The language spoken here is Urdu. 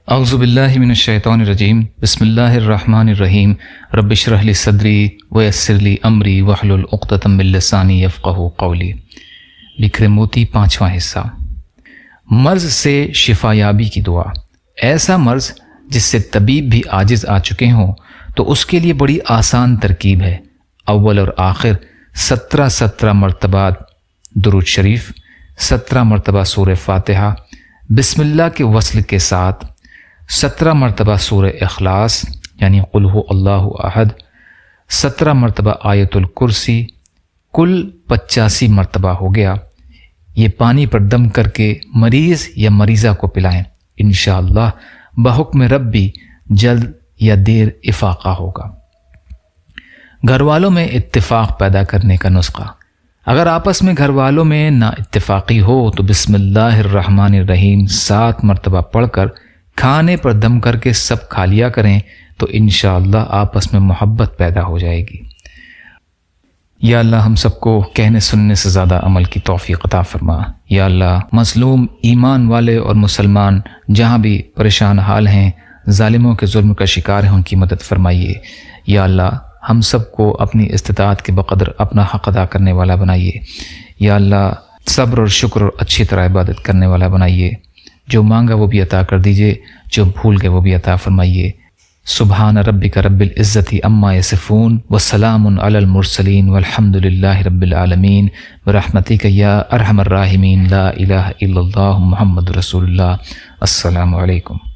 اعوذ باللہ من الشیطان الرجیم بسم اللہ الرحمن الرحیم رب اشرح لی صدری ویسر لی امری واحلل عقدۃ من لسانی یفقہوا قولی۔ بکھرے موتی، 5واں حصہ۔ مرض سے شفا یابی کی دعا۔ ایسا مرض جس سے طبیب بھی عاجز آ چکے ہوں تو اس کے لیے بڑی آسان ترکیب ہے۔ اول اور آخر 17 مرتبہ درود شریف، 17 مرتبہ سورہ فاتحہ، بسم اللہ کے وصل کے ساتھ 17 مرتبہ سورہ اخلاص یعنی قل هو اللہ احد، 17 مرتبہ آیت الکرسی، کل 85 مرتبہ ہو گیا۔ یہ پانی پر دم کر کے مریض یا مریضہ کو پلائیں، انشاءاللہ بحکم ربی جلد یا دیر افاقہ ہوگا۔ گھر والوں میں اتفاق پیدا کرنے کا نسخہ۔ اگر آپس میں گھر والوں میں نا اتفاقی ہو تو بسم اللہ الرحمن الرحیم 7 مرتبہ پڑھ کر کھانے پر دم کر کے سب کھا لیا کریں تو انشاءاللہ آپس میں محبت پیدا ہو جائے گی۔ یا اللہ ہم سب کو کہنے سننے سے زیادہ عمل کی توفیق عطا فرما۔ یا اللہ مظلوم ایمان والے اور مسلمان جہاں بھی پریشان حال ہیں، ظالموں کے ظلم کا شکار ہیں، ان کی مدد فرمائیے۔ یا اللہ ہم سب کو اپنی استطاعت کے بقدر اپنا حق ادا کرنے والا بنائیے۔ یا اللہ صبر اور شکر اور اچھی طرح عبادت کرنے والا بنائیے۔ جو مانگا وہ بھی عطا کر دیجئے، جو بھول گئے وہ بھی عطا فرمائیے۔ سبحان ربک رب العزت عما یصفون وسلام علی المرسلین والحمد للہ رب العالمین برحمتک یا ارحم الراحمین لا الہ الا اللہ محمد رسول اللہ۔ السلام علیکم۔